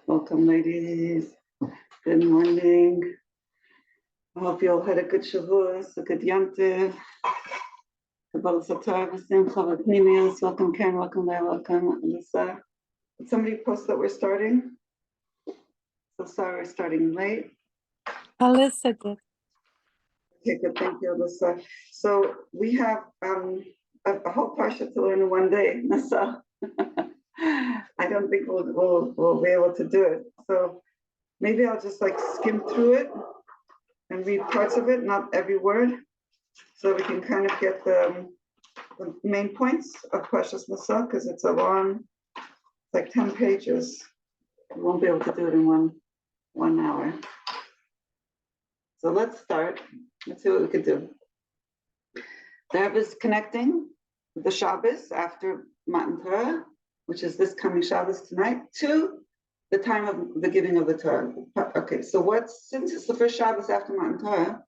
Welcome, ladies. Good morning. I hope you all had a good Shavuos, a good Yom Tov. Kabbalah Satar, V'Simcha, V'Pnimius. Welcome, Karen. Welcome, Leah. Welcome, Alyssa. Did somebody post that we're starting? So sorry, we're starting late. Alyssa did. Okay, good. Thank you, Alyssa. So we have a whole parsha to learn in one day. So I don't think we'll be able to do it. So maybe I'll just skim through it and read parts of it, not every word, so we can kind of get the main points of Parshas Naso, because it's a long, it's 10 pages. We won't be able to do it in one hour. So let's start. Let's see what we can do. The Rebbe is connecting the Shabbos after Matan Torah, which is this coming Shabbos tonight, to the time of the giving of the Torah. Okay, so since it's the first Shabbos after Matan Torah,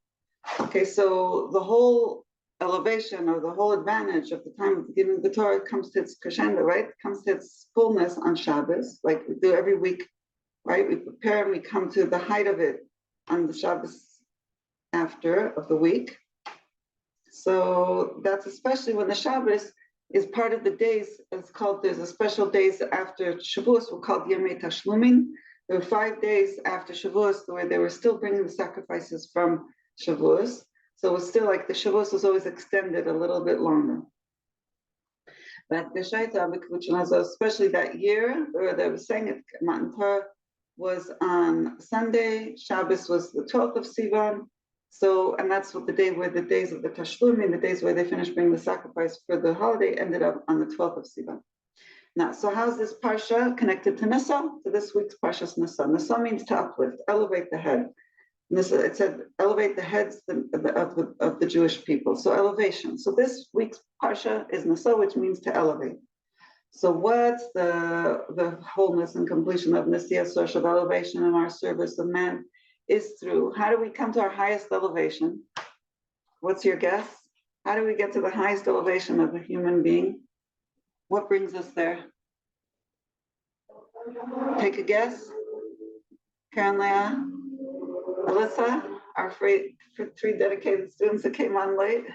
okay, so the whole elevation or the whole advantage of the time of the giving of the Torah comes to its crescendo, right? It comes to its fullness on Shabbos, like we do every week, right? We prepare and we come to the height of it on the Shabbos after of the week. So that's especially when the Shabbos is part of the days. It's called, there's a special days after Shavuos, we're called Yemei Tashlumin. There were 5 days after Shavuos where they were still bringing the sacrifices from Shavuos. So it was still like the Shavuos was always extended a little bit longer. But especially that year, where they were saying it, Matan Torah was on Sunday, Shabbos was the 12th of Sivan. So, and that's what the day where the days of the Tashlumin, the days where they finished bringing the sacrifice for the holiday, ended up on the 12th of Sivan. Now, so how's this parsha connected to Naso? To this week's Parshas Naso. Naso means to uplift, elevate the head. Naso, it said elevate the heads of the Jewish people. So elevation. So this week's parsha is Naso, which means to elevate. So what's the wholeness and completion of Nasiya source of elevation in our service of man? Is through, how do we come to our highest elevation? What's your guess? How do we get to the highest elevation of a human being? What brings us there? Take a guess. Karen, Leah, Alyssa, our 3 dedicated students that came on late.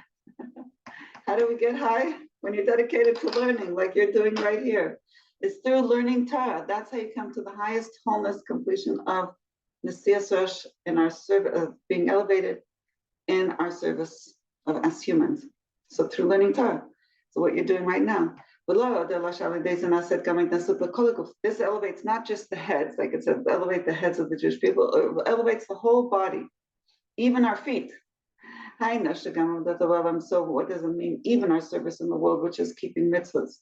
How do we get high? When you're dedicated to learning, like you're doing right here. It's through learning Torah. That's how you come to the highest wholeness, completion of Nasiya Sosh in our service, of being elevated in our service as humans. So through learning Torah. So what you're doing right now. This elevates not just the heads, like it said, elevate the heads of the Jewish people, it elevates the whole body, even our feet. So what does it mean? Even our service in the world, which is keeping mitzvahs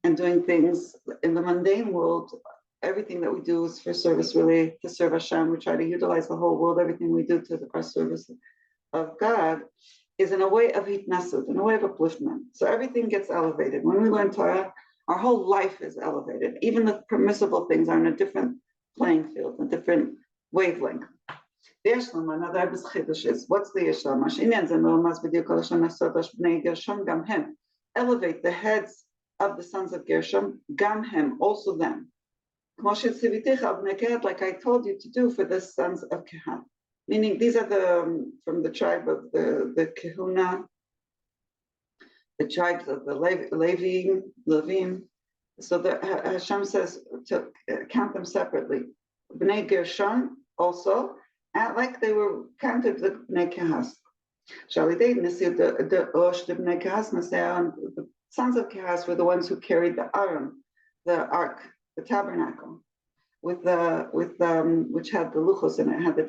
and doing things in the mundane world. Everything that we do is for service, really, to serve Hashem. We try to utilize the whole world. Everything we do to our service of God is in a way of hitnasut, in a way of upliftment. So everything gets elevated. When we learn Torah, our whole life is elevated. Even the permissible things are in a different playing field, a different wavelength. What's the Yeshama? Elevate the heads of the sons of Gershom, Gamhem, also them. Like I told you to do for the sons of Kehat. Meaning these are from the tribe of the Kehuna, the tribes of the Levim. So Hashem says to count them separately. Bnei Gershon also, and like they were counted the Bnei Kehat. The sons of Kehat were the ones who carried the Aron, the ark, the tabernacle, which had the luchos in it, had the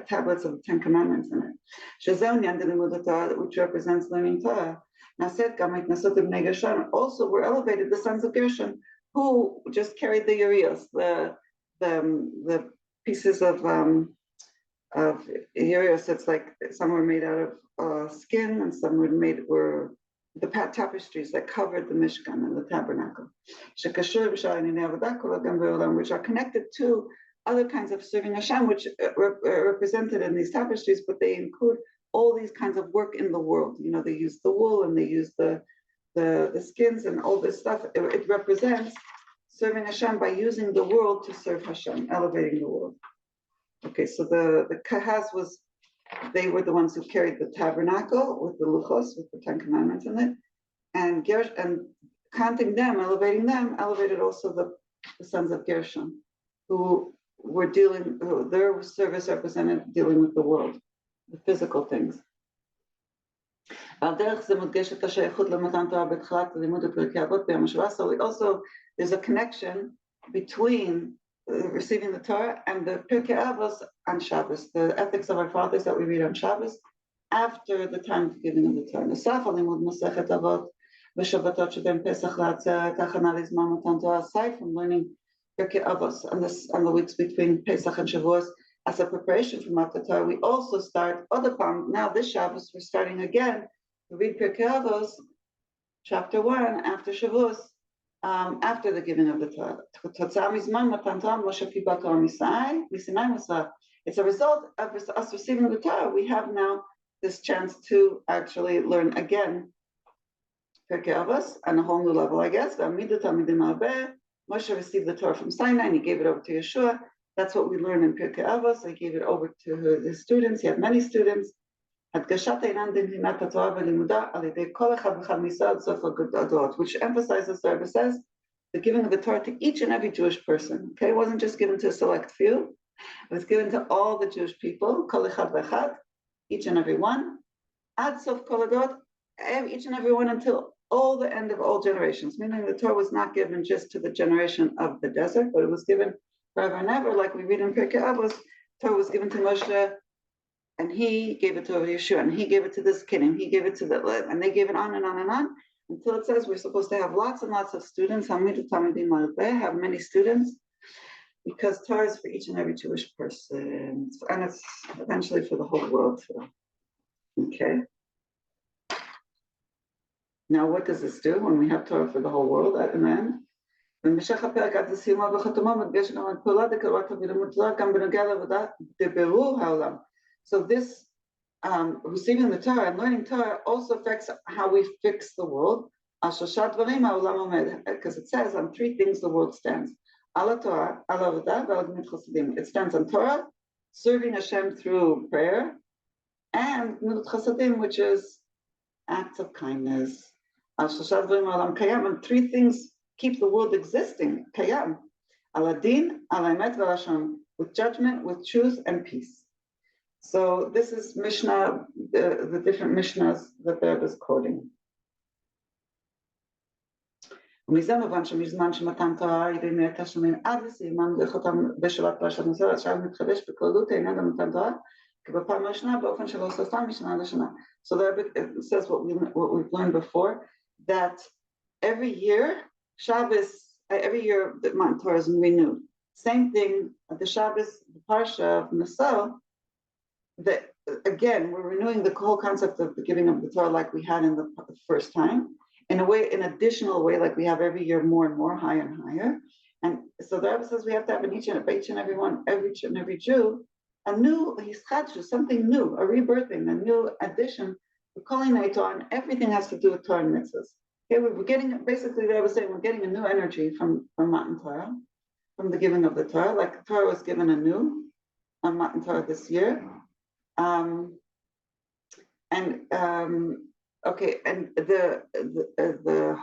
tablets of the 10 Commandments in it, which represents learning Torah. Also were elevated the sons of Gershon, who just carried the urios, the pieces of urios. It's like some were made out of skin and some were the tapestries that covered the Mishkan and the tabernacle, which are connected to other kinds of serving Hashem, which are represented in these tapestries, but they include all these kinds of work in the world. You know, they use the wool and they use the skins and all this stuff. It represents serving Hashem by using the world to serve Hashem, elevating the world. Okay, so the Kahaz they were the ones who carried the tabernacle with the luchos, with the 10 Commandments in it, and counting them, elevating them, elevated also the sons of Gershon, who were their service represented dealing with the world, the physical things. So there's a connection between receiving the Torah and the Pirkei Avos on Shabbos, the ethics of our fathers that we read on Shabbos after the time of giving of the Torah. Aside from learning Pirkei Avos on the weeks between Pesach and Shavuos as a preparation for Matan Torah, we also start Odapam. Now this Shabbos we're starting again to read Pirkei Avos, chapter 1 after Shavuos. After the giving of the Torah. It's a result of us receiving the Torah. We have now this chance to actually learn again Pirkei Avos on a whole new level, I guess. Moshe received the Torah from Sinai and he gave it over to Yeshua. That's what we learn in Pirkei Avos. He gave it over to his students. He had many students. Which emphasizes, the Rebbe says, the giving of the Torah to each and every Jewish person. Okay, it wasn't just given to a select few; it was given to all the Jewish people. Each and every one. Each and every one until all the end of all generations. Meaning the Torah was not given just to the generation of the desert, but it was given forever and ever, like we read in Pirkei Avos. Torah was given to Moshe. And he gave it to Yeshua, and he gave it to this kid, and he gave it to and they gave it on and on and on, until it says we're supposed to have lots and lots of students, have many students, because Torah is for each and every Jewish person, and it's eventually for the whole world too. Okay. Now, what does this do when we have Torah for the whole world at an end? So this receiving the Torah and learning Torah also affects how we fix the world. Because it says on 3 things the world stands. It stands on Torah, serving Hashem through prayer, and Milut Chasadim, which is acts of kindness. And 3 things keep the world existing. Kayam. Aladin, Alamet V'Hasham, with judgment, with truth, and peace. So this is Mishnah, the different Mishnahs that the Rebbe is quoting. So the Rebbe says what we've learned before, that every year the Matan Torah is renewed. Same thing at the Shabbos, the Parsha of Naso, that again we're renewing the whole concept of the giving of the Torah like we had in the first time, in a way, an additional way, like we have every year more and more, higher and higher. And so the Rebbe says we have to have in each and every Jew, a new hischadshus, something new, a rebirthing, a new addition. We're calling it Torah, and everything has to do with Torah and mitzvahs. Okay, we're getting, basically the Rebbe was saying, we're getting a new energy from Matan Torah, from the giving of the Torah, like the Torah was given anew on Matan Torah this year. The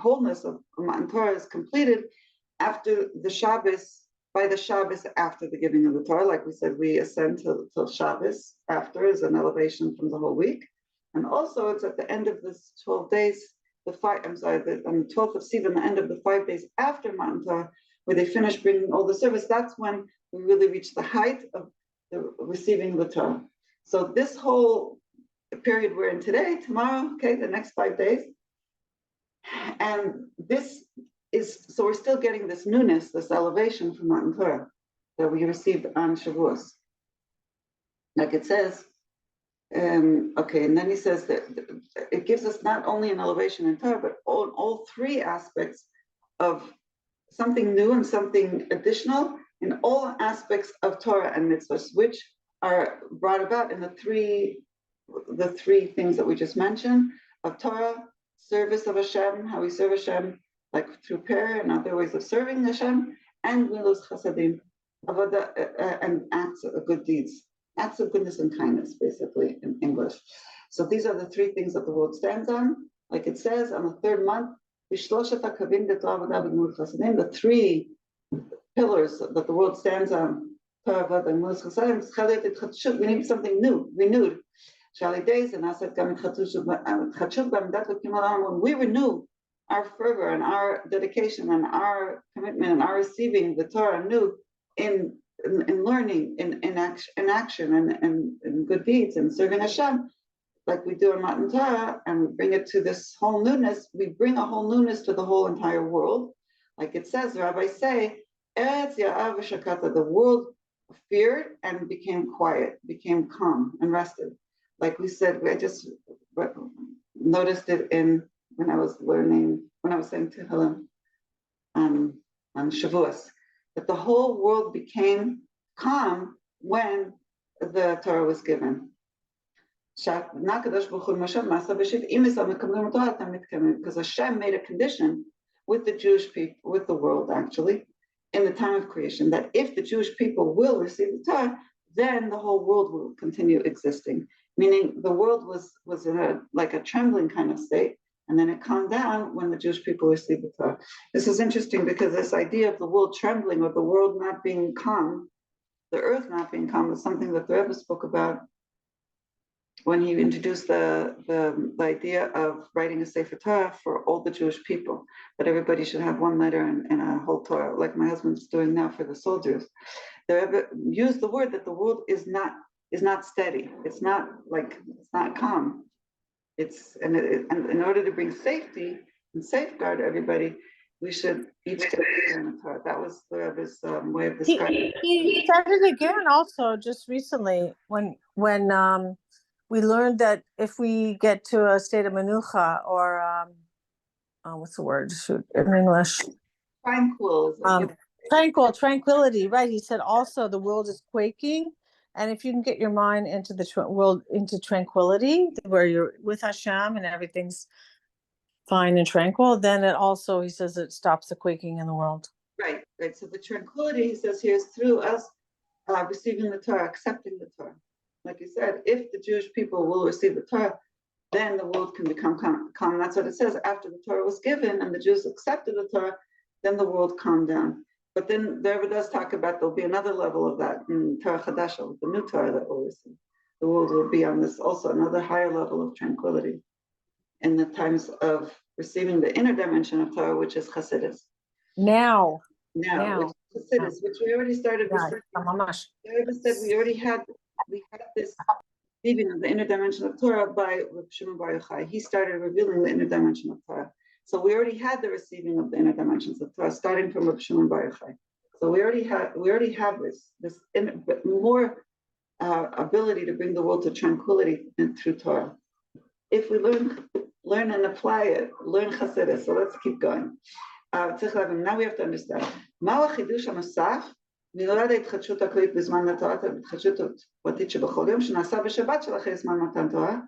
wholeness of Matan Torah is completed after the Shabbos, by the Shabbos after the giving of the Torah. Like we said, we ascend till Shabbos after is an elevation from the whole week, and also it's at the end of this 12 days. On the 12th of Sivan, the end of the 5 days after Matan Torah, where they finish bringing all the service. That's when we really reach the height of the receiving the Torah. So this whole period we're in today, tomorrow, okay, the next 5 days, and this is, so we're still getting this newness, this elevation from Matan Torah that we received on Shavuos. Like it says, and then he says that it gives us not only an elevation in Torah, but all 3 aspects of something new and something additional in all aspects of Torah and mitzvahs, which are brought about in the three things that we just mentioned, of Torah, service of Hashem, how we serve Hashem, like through prayer and other ways of serving Hashem, and Geulah Chasadim, and acts of good deeds, acts of goodness and kindness, basically in English. So these are the three things that the world stands on. Like it says on the third month, the three pillars that the world stands on. We need something new, renewed. When we renew our fervor and our dedication and our commitment and our receiving the Torah anew in learning, in action and good deeds and serving Hashem, like we do in Matan Torah, and we bring it to this whole newness, we bring a whole newness to the whole entire world. Like it says, the rabbis say, the world feared and became quiet, became calm and rested. Like we said, I just noticed it when I was saying Tehillim on Shavuos, that the whole world became calm when the Torah was given. Because Hashem made a condition with the Jewish people, with the world actually, in the time of creation, that if the Jewish people will receive the Torah, then the whole world will continue existing. Meaning the world was in a trembling kind of state, and then it calmed down when the Jewish people received the Torah. This is interesting because this idea of the world trembling or the world not being calm, the earth not being calm, is something that the Rebbe spoke about when he introduced the idea of writing a Sefer Torah for all the Jewish people, that everybody should have one letter and a whole Torah, like my husband's doing now for the soldiers. The Rebbe used the word that the world is not steady. It's not calm. And in order to bring safety and safeguard everybody, we should each get in the Torah. That was the Rebbe's way of describing it. He said it again also just recently when we learned that if we get to a state of menucha or what's the word in English? Tranquility, right? He said also the world is quaking, and if you can get your mind into the world, into tranquility, where you're with Hashem and everything's fine and tranquil, then it also, he says, it stops the quaking in the world. Right. So the tranquility, he says here, is through us receiving the Torah, accepting the Torah. Like you said, if the Jewish people will receive the Torah, then the world can become calm. That's what it says. After the Torah was given and the Jews accepted the Torah, then the world calmed down. But then the Rebbe does talk about there'll be another level of that in Torah Chadasha, the new Torah that we'll receive. The world will be on this also another higher level of tranquility in the times of receiving the inner dimension of Torah, which is Chassidus. Now. Which is Chassidus, which we already started. The Rebbe said we had this receiving of the inner dimension of Torah by Reb Shimon Bar Yochai. He started revealing the inner dimension of Torah. So we already had the receiving of the inner dimensions of Torah, starting from Reb Shimon Bar Yochai. So we already have this more ability to bring the world to tranquility through Torah. If we learn and apply it, learn Chassidus. So let's keep going. Now we have to understand. נולד ההתחדשות הכללית בזמן התורה, ההתחדשות הפרטית שבכל יום שנעשה בשבת של אחרי זמן מתן תורה,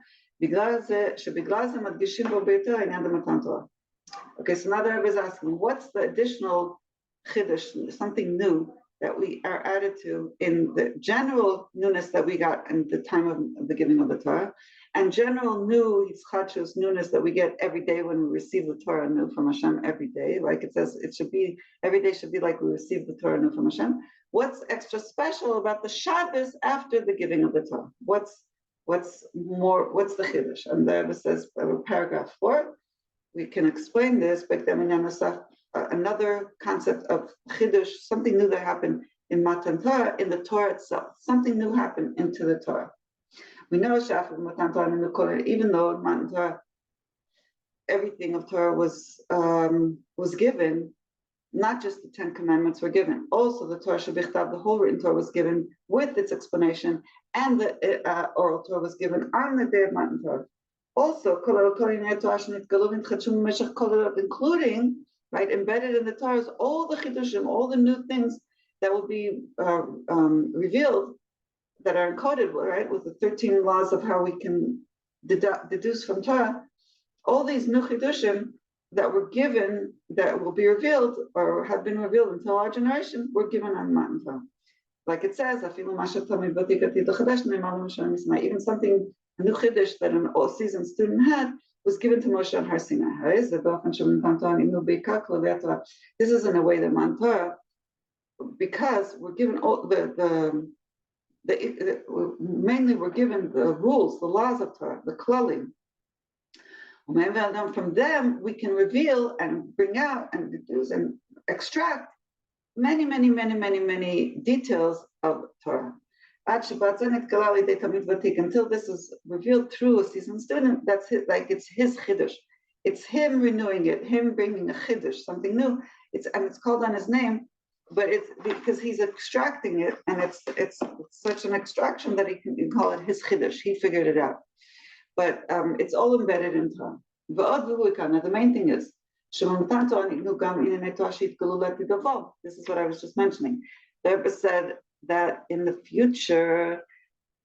שבגלל זה מדגישים בו ביותר העניין במתן תורה. Okay, so now the Rebbe is asking, what's the additional chiddush, something new that we are added to in the general newness that we got in the time of the giving of the Torah, and general new yitzchachus newness that we get every day when we receive the Torah new from Hashem every day. Like it says, it should be every day should be like we receive the Torah new from Hashem. What's extra special about the Shabbos after the giving of the Torah? What's the chiddush? And the Rebbe says, paragraph 4, we can explain this by another concept of chiddush, something new that happened in Matan Torah, in the Torah itself. Something new happened into the Torah. We know Matan Torah, even though in Matan Torah everything of Torah was given, not just the 10 Commandments were given. Also the Torah Shebichtav, the whole written Torah was given with its explanation, and the oral Torah was given on the day of Matan Torah. Also, including, right, embedded in the Torah is all the chidushim, all the new things that will be revealed, that are encoded, right, with the 13 laws of how we can deduce from Torah. All these new chidushim that were given, that will be revealed or have been revealed until our generation, were given on Matan Torah. Like it says, even something, a new chiddush that an all-season student had, was given to Moshe on Har Sinai. This is in a way that Matan Torah, because we're given all mainly we're given the rules, the laws of Torah, the klalim. From them, we can reveal and bring out and deduce and extract many details of Torah. Until this is revealed through a seasoned student, that's it, like it's his chiddush. It's him renewing it, him bringing a chiddush, something new. It's called on his name, but it's because he's extracting it, and it's such an extraction that you call it his chiddush. He figured it out, but it's all embedded in Torah. Now the main thing is, this is what I was just mentioning. The Rebbe said that in the future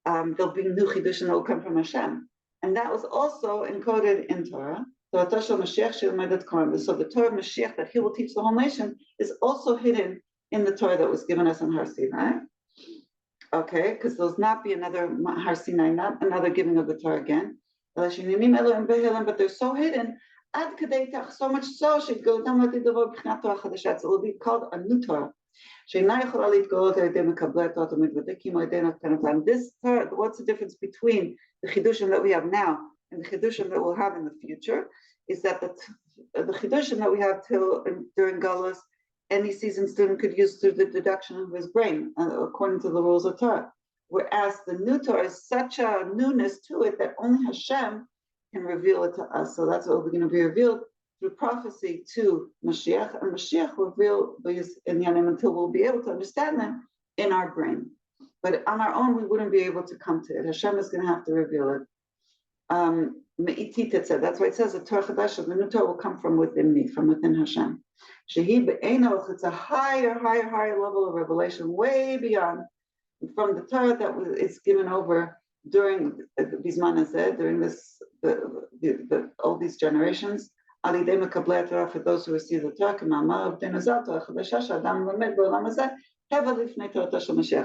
there'll be new chidushim that will come from Hashem, and that was also encoded in Torah. So the Torah of Mashiach that he will teach the whole nation is also hidden in the Torah that was given us on Har Sinai. Okay, because there'll not be another Har Sinai, not another giving of the Torah again. But they're so hidden, so much so, it will be called a new Torah. This Torah, what's the difference between the chidushim that we have now and the chidushim that we'll have in the future, is that the chidushim that we have during Geulah, any seasoned student could use through the deduction of his brain, according to the rules of Torah. Whereas the new Torah is such a newness to it that only Hashem can reveal it to us. So that's what we're going to be revealed through prophecy to Mashiach, and Mashiach will reveal these inyanim until we'll be able to understand them in our brain. But on our own, we wouldn't be able to come to it. Hashem is going to have to reveal it. That's why it says the Torah Chadash, the new Torah will come from within me, from within Hashem. It's a higher level of revelation, way beyond from the Torah that is given over during Bizman Hazeh, during this all these generations. For those who receive the Torah,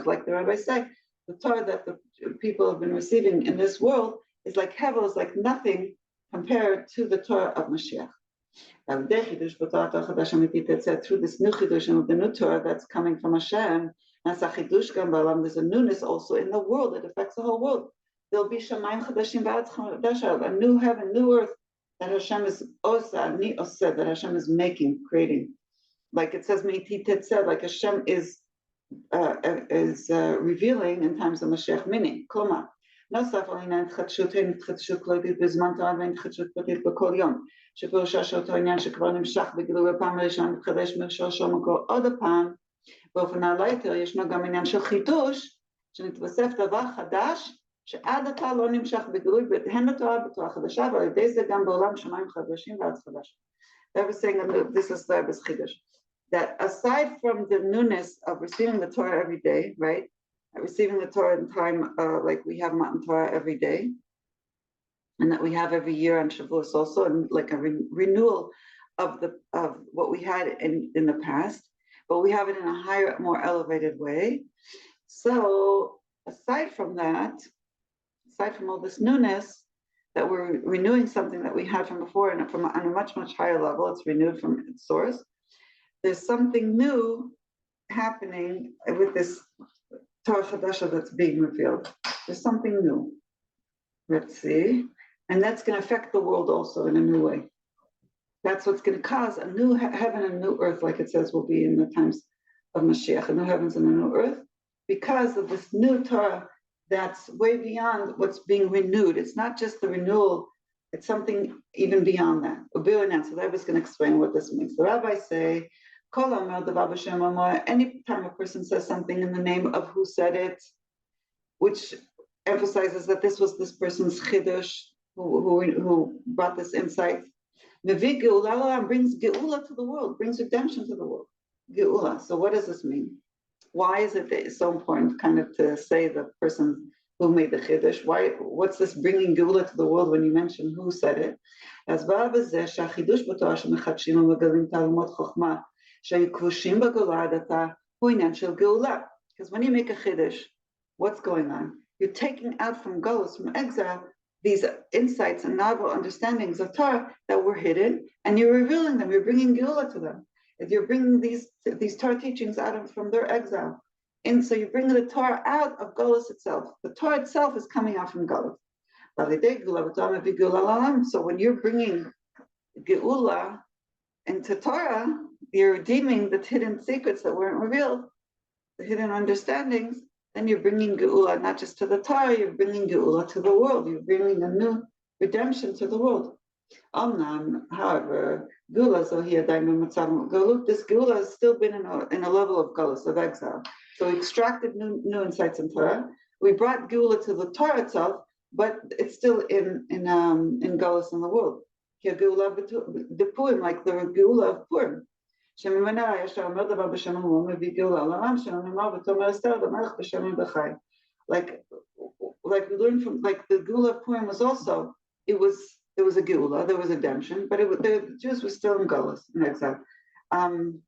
like the rabbis say, the Torah that the people have been receiving in this world is like hevel, is like nothing compared to the Torah of Mashiach. Through this new chidushim of the new Torah that's coming from Hashem, there's a newness also in the world. It affects the whole world. There'll be shamayim chadashim v'aretz chadasha, a new heaven, new earth that Hashem is that Hashem is making, creating. Like it says, like Hashem is revealing in times of Mashiach, meaning, Kloma. נוסף על עניין התחדשות, הן התחדשות כללית בזמן תורה והן התחדשות פרטית בכל יום, שפירושה שאותו עניין שכבר נמשך בגילוי בפעם הראשונה מתחדש משורשו מקור עוד הפעם, באופן העלה יותר ישנו גם עניין של חידוש, שנתווסף דבר חדש, שעד עתה לא נמשך בגילוי הן בתורה בתורה חדשה, ועל ידי זה גם בעולם שמיים חדשים וארץ חדש. They were saying, this is the Rebbe's Chiddush, that aside from the newness of receiving the Torah every day, right? Receiving the Torah in time, like we have Matan Torah every day, and that we have every year on Shavuos also, and like a renewal of what we had in the past, but we have it in a higher, more elevated way. So aside from that, aside from all this newness, that we're renewing something that we had from before, and from on a much higher level, it's renewed from its source. There's something new happening with this Torah Chadasha that's being revealed. There's something new. Let's see. And that's going to affect the world also in a new way. That's what's going to cause a new heaven and new earth, like it says will be in the times of Mashiach, a new heavens and a new earth, because of this new Torah that's way beyond what's being renewed. It's not just the renewal, it's something even beyond that. So the Rebbe is going to explain what this means. The rabbis say, any time a person says something in the name of who said it, which emphasizes that this was this person's chidush, who brought this insight, brings Geulah to the world, brings redemption to the world. Geulah. So what does this mean? Why is it so important kind of to say the person who made the chiddush? What's this bringing Geulah to the world when you mention who said it? ההסברה בזה שהחידוש בתורה שמחדשים ומגלים תעלומות חוכמה שהיו כבושים בגולה עד עתה הוא עניין של גאולה. Because when you make a chiddush, what's going on? You're taking out from Golus, from exile, these insights and novel understandings of Torah that were hidden, and you're revealing them. You're bringing Geulah to them. If you're bringing these Torah teachings out from their exile, and so you're bringing the Torah out of Golus itself. The Torah itself is coming out from Golus. So when you're bringing Geulah into Torah, you're redeeming the hidden secrets that weren't revealed, the hidden understandings. Then you're bringing Geulah not just to the Torah, you're bringing Geulah to the world. You're bringing a new redemption to the world. However, this Geulah has still been in a level of Golus, of exile. So we extracted new insights in Torah. We brought Geulah to the Torah itself, but it's still in Golus in the world. The Purim, like the Geulah of Purim. Like we learned from, like the Geulah of Purim was also, there was a Geulah, there was redemption, but the Jews were still in Golus, in exile. And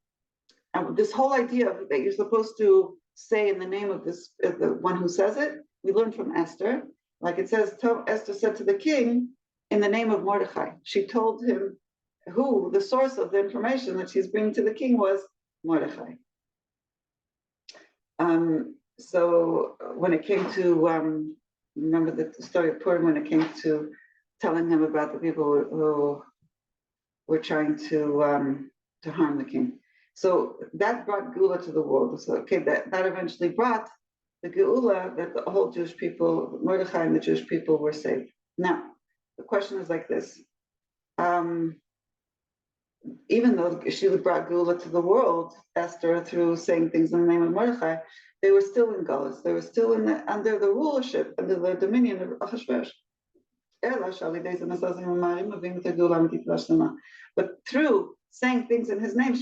this whole idea of that you're supposed to say in the name of the one who says it, we learned from Esther. Like it says, Esther said to the king in the name of Mordechai. She told him who the source of the information that she's bringing to the king was Mordechai. So when it came to, remember the story of Purim, when it came to telling him about the people who were trying to harm the king. So that brought Geulah to the world. So okay, that eventually brought the Geulah that the whole Jewish people, Mordechai and the Jewish people were saved. Now, the question is like this. Even though she brought Geulah to the world, Esther, through saying things in the name of Mordechai, they were still in Golus. They were still under the rulership, under the dominion of Achashverosh. But through saying things in his name,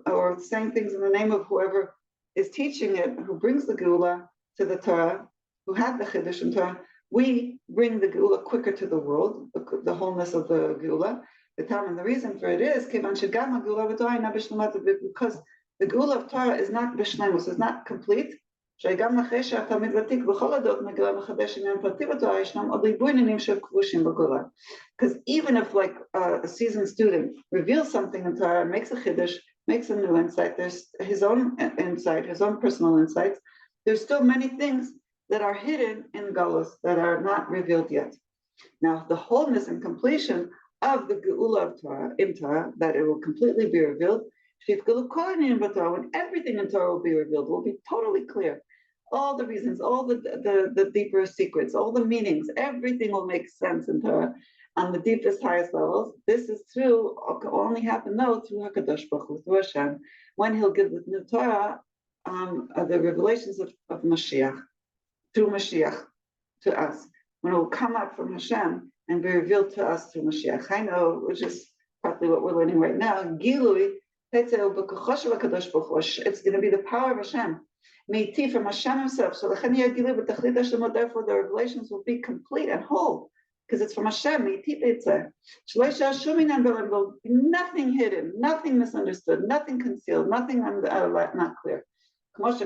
or saying things in the name of whoever is teaching it, who brings the Geulah to the Torah, who had the Chiddush in Torah, we bring the Geulah quicker to the world, the wholeness of the Geulah. The time and the reason for it is because the Geulah of Torah is not b'shleimus, is not complete. Because even if like a seasoned student reveals something in Torah, makes a chiddush, makes a new insight, there's his own insight, his own personal insights, there's still many things that are hidden in Golus that are not revealed yet. Now, the wholeness and completion of the Geulah of Torah, in Torah, that it will completely be revealed, when everything in Torah will be revealed, will be totally clear. All the reasons, all the deeper secrets, all the meanings, everything will make sense in Torah on the deepest, highest levels. This is true, only happen though through HaKadosh Baruch Hu, through Hashem, when he'll give the new Torah, the revelations of Mashiach, through Mashiach to us, when it will come out from Hashem and be revealed to us through Mashiach. I know, which is partly what we're learning right now. Gilui, it's going to be the power of Hashem. Meiti from Hashem himself. So therefore the revelations will be complete and whole. Because it's from Hashem. Nothing hidden, nothing misunderstood, nothing concealed, nothing not clear. Like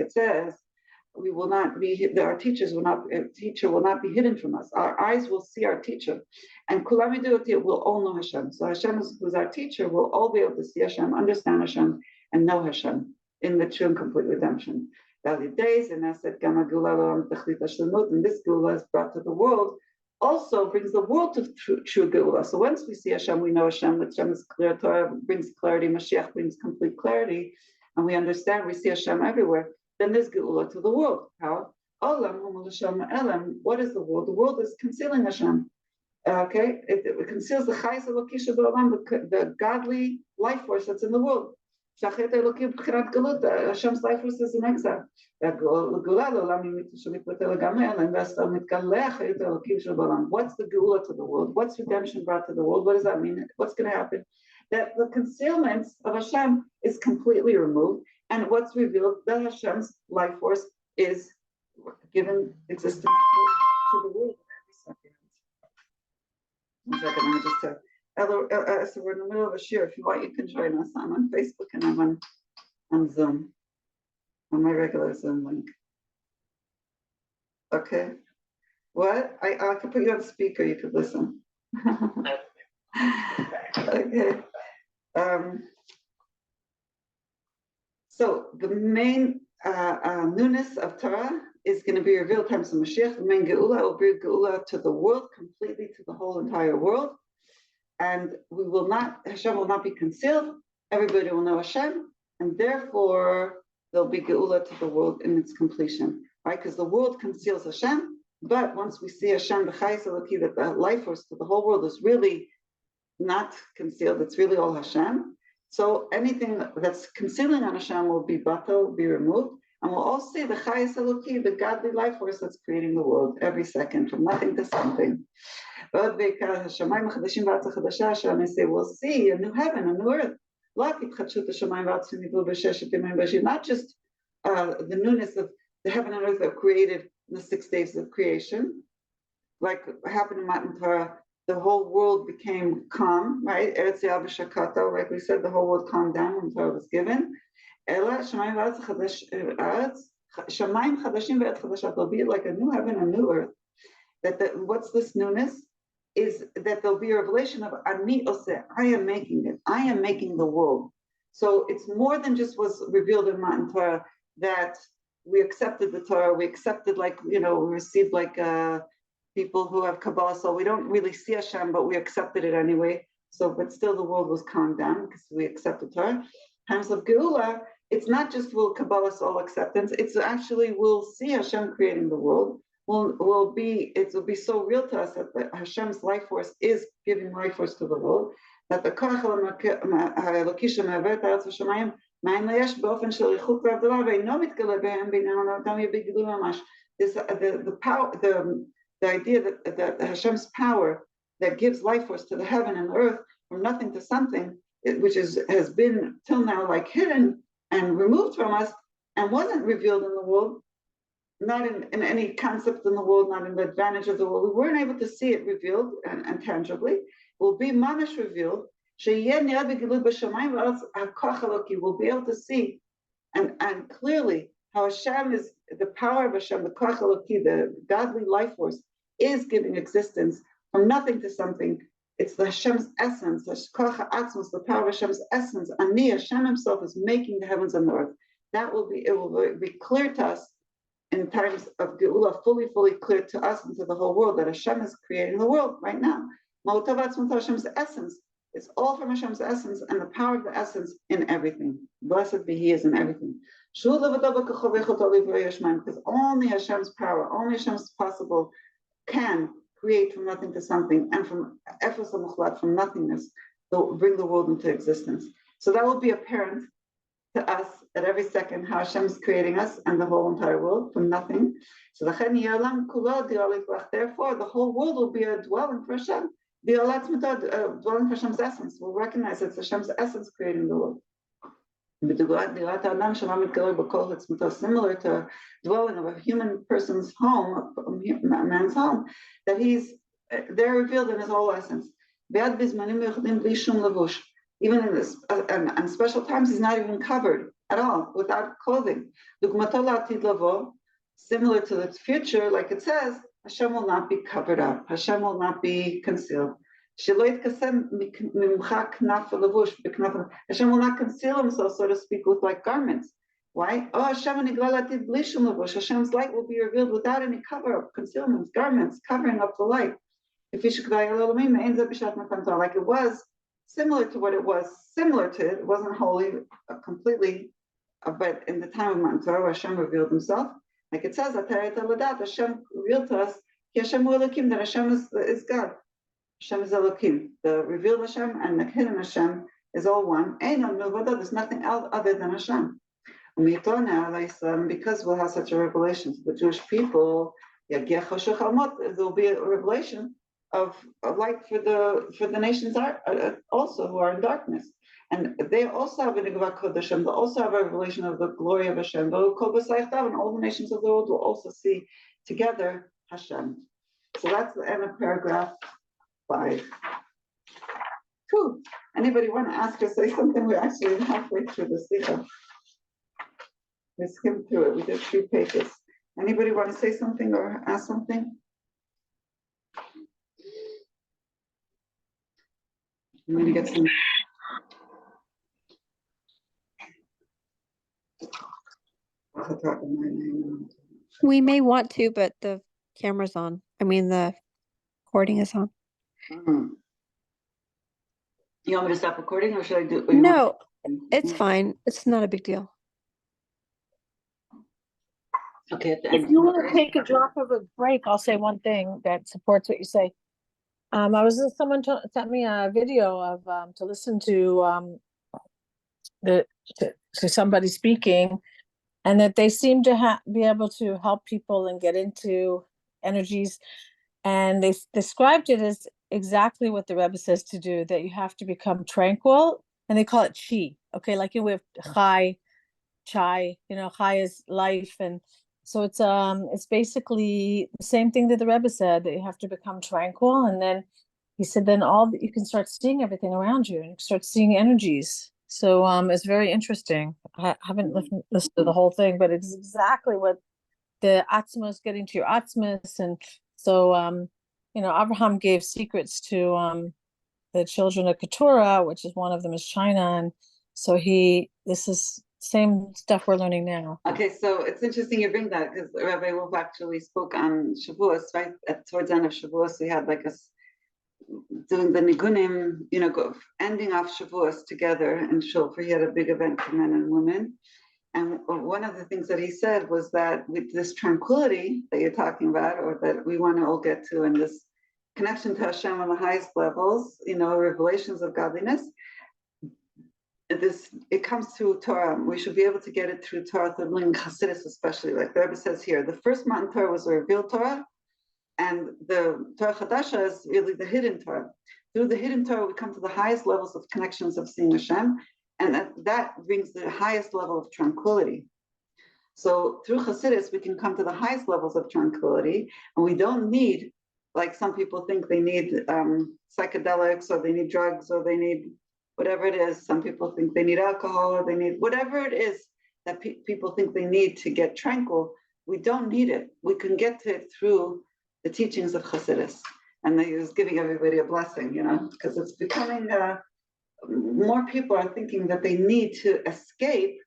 it says, we will not be, our teacher will not be hidden from us. Our eyes will see our teacher. And kulamiduti will all know Hashem. So Hashem, who's our teacher, will all be able to see Hashem, understand Hashem, and know Hashem in the true and complete redemption. And this Geulah is brought to the world, also brings the world to true Geulah. So once we see Hashem, we know Hashem. Hashem is clear. Torah brings clarity. Mashiach brings complete clarity. And we understand, we see Hashem everywhere. Then there's Geulah to the world. How? What is the world? The world is concealing Hashem. Okay? It conceals the chayes elokisha b'olam, the godly life force that's in the world. Hashem's life force is in exile. What's the Geulah to the world? What's redemption brought to the world? What does that mean? What's going to happen? That the concealment of Hashem is completely removed, and what's revealed that Hashem's life force is given existence to the world every second. 1 second, let me just tell. So we're in the middle of a shir. If you want, you can join us. I'm on Facebook and I'm on Zoom, on my regular Zoom link. Okay. What? I could put you on speaker. You could listen. Okay. So the main newness of Torah is going to be revealed times of Mashiach. The main Geulah will bring Geulah to the world, completely to the whole entire world. And Hashem will not be concealed. Everybody will know Hashem. And therefore, there'll be Geulah to the world in its completion. Right? Because the world conceals Hashem. But once we see Hashem, the Chayes Eloki, that the life force to the whole world is really not concealed. It's really all Hashem. So anything that's concealing on Hashem will be batal, be removed, and we'll all see the Chayes Eloki, the godly life force that's creating the world every second, from nothing to something. We'll see a new heaven, a new earth. Not just the newness of the heaven and earth that were created in the 6 days of creation, like happened in Matan Torah. The whole world became calm, right? Eretz Yabashakato, like we said, the whole world calmed down when Torah was given. There'll be like a new heaven, a new earth. What's this newness? Is that there'll be a revelation of Ani Oseh, I am making it, I am making the world. So it's more than just was revealed in Matan Torah that we accepted the Torah, we accepted we received people who have Kabbalah, so we don't really see Hashem, but we accepted it anyway. So, but still the world was calmed down because we accepted Torah. Times of Geulah, it's not just will Kabbalah all acceptance, it's actually we'll see Hashem creating the world. It will be so real to us that Hashem's life force is giving life force to the world, that the power, the idea that Hashem's power that gives life force to the heaven and the earth from nothing to something, which has been till now like hidden and removed from us and wasn't revealed in the world, not in any concept in the world, not in the advantage of the world. We weren't able to see it revealed and tangibly. It will be mamish revealed. We'll be able to see and clearly how Hashem is the power of Hashem, the koach eloki, the godly life force, is giving existence from nothing to something. It's the Hashem's essence, the power of Hashem's essence. Ani, Hashem Himself is making the heavens and the earth. It will be clear to us in times of Geulah, fully clear to us and to the whole world that Hashem is creating the world right now. Hashem's essence. It's all from Hashem's essence and the power of the essence in everything. Blessed be He is in everything. Because only Hashem's power, only Hashem's possible can create from nothing to something, and from efes muchlat, from nothingness, bring the world into existence. So that will be apparent to us at every second how Hashem is creating us and the whole entire world from nothing. So therefore, the whole world will be a dwelling for Hashem. Dwelling for Hashem's essence. We'll recognize it's Hashem's essence creating the world. Similar to dwelling of a human person's home, a man's home, that they're revealed in his whole essence. Even in this, and special times, he's not even covered at all, without clothing. Similar to the future, like it says, Hashem will not be covered up. Hashem will not be concealed. Hashem will not conceal Himself, so to speak, with like garments. Why? Hashem's light will be revealed without any cover-up, concealments, garments, covering up the light. Like it was similar to what it was, it wasn't wholly, completely, but in the time of Matan Torah, Hashem revealed Himself. Like it says, Hashem revealed to us, that Hashem is God. Hashem is Elokim. The revealed Hashem and the hidden Hashem is all one. There's nothing else other than Hashem. Because we'll have such a revelation to the Jewish people, there will be a revelation of light for the nations also who are in darkness. And they also have a Nigva Kodesh, they also have a revelation of the glory of Hashem. And all the nations of the world will also see together Hashem. So that's the end of paragraph 5. Cool. Anybody want to ask or say something? We're actually halfway through the Sikha. We skimmed through it. We did 3 pages. Anybody want to say something or ask something? I'm going to get some. We may want to, but the camera's on. I mean, the recording is on. You want me to stop recording or should I do? No, it's fine. It's not a big deal. Okay. At the If end. you want to take a drop of a break, I'll say one thing that supports what you say. Someone sent me a video of to listen to to somebody speaking, and that they seem to be able to help people and get into energies, and they described it as exactly what the Rebbe says to do, that you have to become tranquil, and they call it chi. Okay, like you have chai, chai, chai is life, and so it's basically the same thing that the Rebbe said, that you have to become tranquil, and then he said then you can start seeing everything around you and you can start seeing energies. So it's very interesting. I haven't listened to the whole thing, but it's exactly what the Atzmos, getting to your Atzmos. And so Abraham gave secrets to the children of Keturah, which is one of them is China, and so this is same stuff we're learning now. Okay, so it's interesting you bring that because Rabbi Wolffe actually spoke on Shavuos, right? Towards the end of Shavuos, we had like doing the nigunim, ending off Shavuos together in Shul. He had a big event for men and women. And one of the things that he said was that with this tranquility that you're talking about, or that we want to all get to, and this connection to Hashem on the highest levels, revelations of godliness, it comes through Torah. We should be able to get it through Torah, through Chassidus especially. Like the Rebbe says here, the first Matan Torah was a revealed Torah, and the Torah Chadasha is really the hidden Torah. Through the hidden Torah, we come to the highest levels of connections of seeing Hashem, and that brings the highest level of tranquility. So through Chassidus, we can come to the highest levels of tranquility, and we don't need, like some people think they need psychedelics, or they need drugs, or they need whatever it is. Some people think they need alcohol, or they need whatever it is that people think they need to get tranquil. We don't need it. We can get to it through the teachings of Chassidus. And he was giving everybody a blessing, because it's becoming, more people are thinking that they need to escape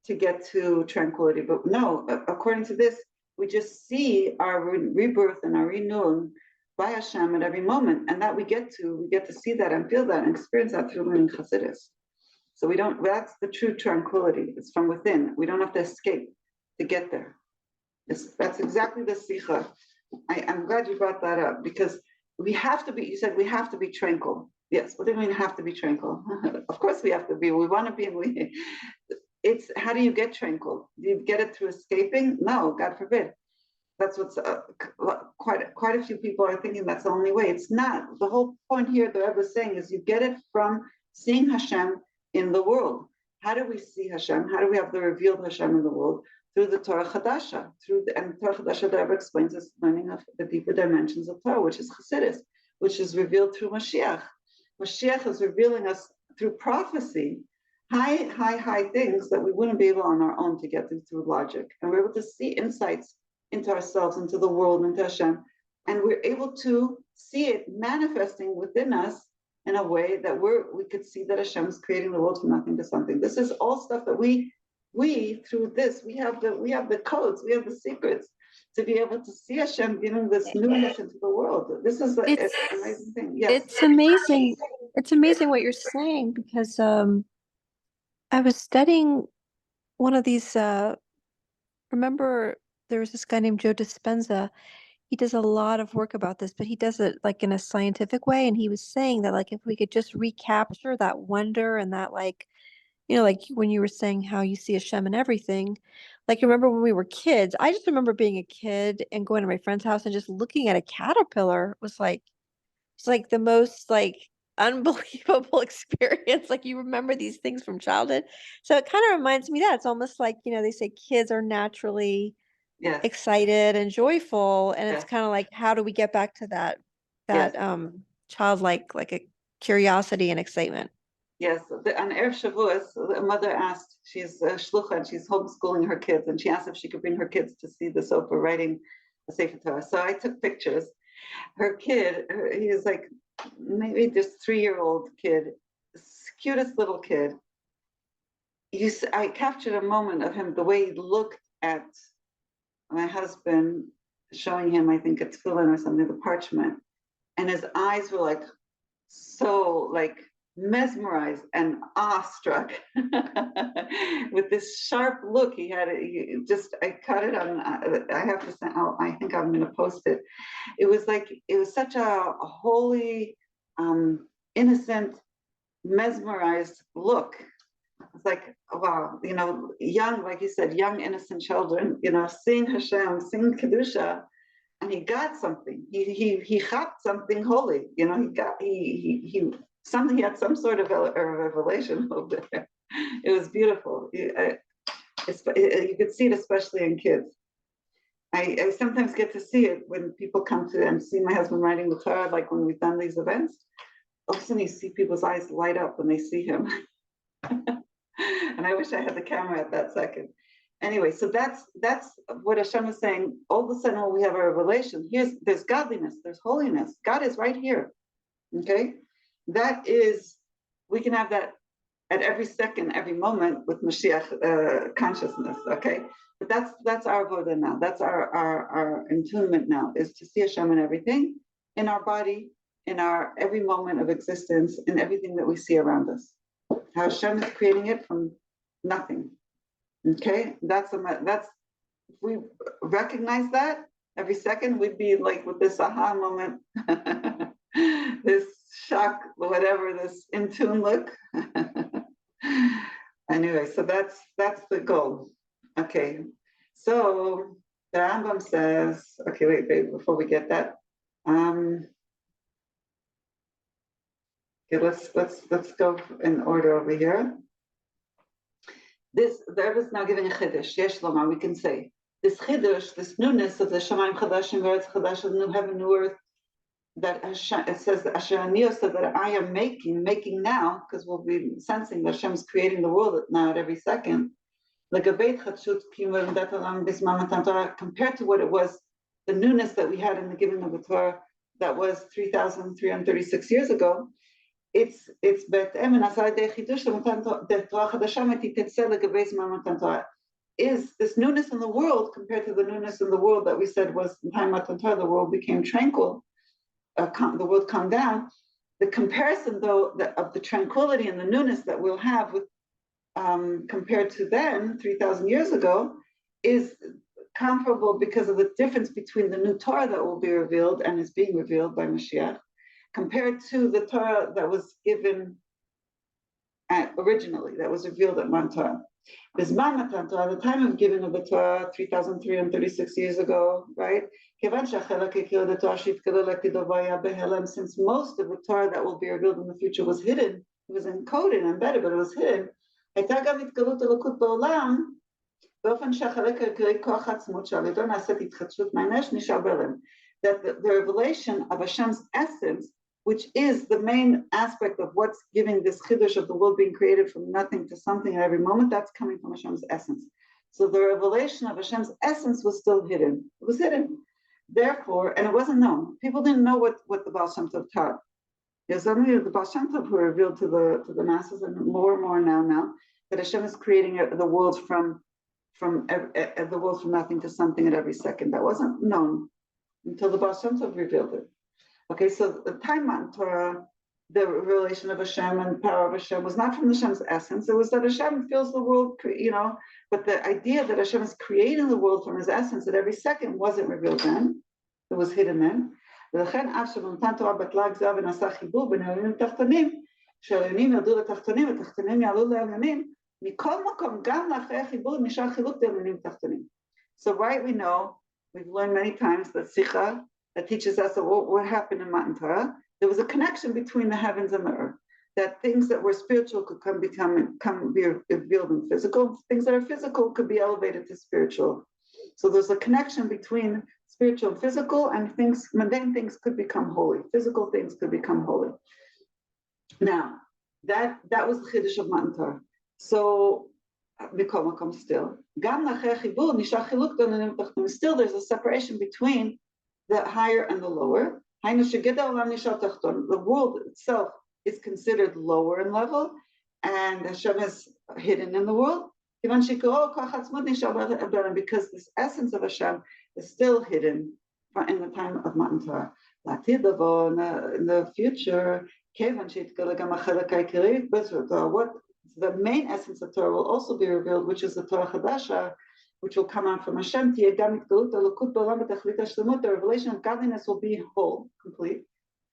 to get to tranquility. But no, according to this, we just see our rebirth and our renewal by Hashem at every moment. And that we get to see that and feel that and experience that through learning Chassidus. So that's the true tranquility. It's from within. We don't have to escape to get there. That's exactly the Sikha. I'm glad you brought that up, because we have to be, you said we have to be tranquil. Yes, what do you mean have to be tranquil? Of course we have to be, we want to be, and it's, how do you get tranquil? Do you get it through escaping? No, God forbid. That's what's quite a few people are thinking that's the only way. It's not. The whole point here that I was saying is you get it from seeing Hashem in the world. How do we see Hashem? How do we have the revealed Hashem in the world? Through the Torah Chadasha, and Torah Chadasha, the Rebbe explains this learning of the deeper dimensions of Torah, which is Chassidus, which is revealed through Mashiach. Mashiach is revealing us through prophecy, high things that we wouldn't be able on our own to get through logic. And we're able to see insights into ourselves, into the world, into Hashem, and we're able to see it manifesting within us in a way that we could see that Hashem is creating the world from nothing to something. This is all stuff that we through this, we have the codes, we have the secrets to be able to see Hashem giving this newness into the world. This is an amazing thing. Yes. It's amazing. It's amazing what you're saying, because I was studying one of these, remember there was this guy named Joe Dispenza. He does a lot of work about this, but he does it like in a scientific way. And he was saying that like if we could just recapture that wonder and that like when you were saying how you see Hashem and everything, like remember when we were kids, I just remember being a kid and going to my friend's house and just looking at a caterpillar was like, it's like the most like unbelievable experience. Like you remember these things from childhood. So it kind of reminds me that it's almost like, they say kids are naturally Yes, excited and joyful. And it's yes, kind of like, how do we get back to that yes. childlike, like a curiosity and excitement? Yes, on Erev Shavuos, a mother asked, she's a shlucha and she's homeschooling her kids, and she asked if she could bring her kids to see the Sofer writing a Sefer Torah. So I took pictures. Her kid, he was like maybe this 3-year-old kid, cutest little kid. I captured a moment of him, the way he looked at my husband, showing him, I think, a tefillin or something, the parchment, and his eyes were like so like mesmerized and awestruck with this sharp look he had. I cut it on. I have to say, I think I'm going to post it. It was like, it was such a holy, innocent, mesmerized look. It's like, wow, young, like you said, young innocent children, seeing Hashem, seeing Kedusha, and he got something. He got something holy. He had some sort of a revelation over there. It was beautiful. You could see it especially in kids. I sometimes get to see it when people come to and see my husband writing the Torah, like when we've done these events. All of a sudden you see people's eyes light up when they see him. And I wish I had the camera at that second. Anyway, so that's what Hashem is saying. All of a sudden, when we have a revelation, there's godliness, there's holiness. God is right here. Okay, we can have that at every second, every moment with Mashiach consciousness. Okay, but that's our avoda now. That's our attunement now, is to see Hashem in everything, in our body, in our every moment of existence, in everything that we see around us. How Hashem is creating it from nothing. Okay, if we recognize that every second, we'd be like with this aha moment, this shock, whatever, this in tune look. Anyway, so that's the goal. Okay, so the Rambam says, okay, wait, before we get that, okay, let's go in order over here. The Rebbe is now giving a chiddush. Yesh lomar, we can say this chiddush, this newness of the Shamayim Chadashim, Eretz Chadash, the new heaven, new earth. That it says that Asher Ani said that I am making now, because we'll be sensing that Hashem is creating the world now at every second. Like a beit chadshut compared to what it was, the newness that we had in the giving of the Torah, that was 3,336 years ago. It's be'etem and asar dei chidush the Torah chadasha mititetzeh legabei zman matan Torah. Is this newness in the world compared to the newness in the world that we said was in time matan Torah, the world became tranquil, the world calmed down. The comparison, though, of the tranquility and the newness that we'll have with compared to then, 3,000 years ago, is comparable because of the difference between the new Torah that will be revealed and is being revealed by Mashiach, compared to the Torah that was given originally, that was revealed at Mount Torah. Bizman Matan Torah, the time of giving of the Torah, 3,336 years ago, right? Since most of the Torah that will be revealed in the future was hidden, it was encoded and embedded, but it was hidden. That the revelation of Hashem's essence, which is the main aspect of what's giving this chiddush of the world being created from nothing to something at every moment, that's coming from Hashem's essence. So the revelation of Hashem's essence was still hidden. It was hidden. Therefore, and it wasn't known. People didn't know what the Baal Shem Tov taught. There's only the Baal Shem Tov who revealed to the masses, and more now, that Hashem is creating the world from nothing to something at every second. That wasn't known until the Baal Shem Tov revealed it. Okay, so the time on Torah, the relation of Hashem and power of Hashem was not from Hashem's essence. It was that Hashem fills the world, but the idea that Hashem is creating the world from His essence at every second wasn't revealed then. It was hidden then. So right, we know, we've learned many times that Sikha, that teaches us what happened in Matan Torah. There was a connection between the heavens and the earth, that things that were spiritual could be revealed in physical, things that are physical could be elevated to spiritual. So there's a connection between spiritual and physical, and things, mundane things could become holy. Physical things could become holy. Now, that was the Chiddush of Matan Torah. So, still, still there's a separation between the higher and the lower. The world itself is considered lower in level, and Hashem is hidden in the world. Because this essence of Hashem is still hidden in the time of Matan Torah. In the future, what the main essence of Torah will also be revealed, which is the Torah Chadasha, which will come out from Hashem. The revelation of godliness will be whole, complete,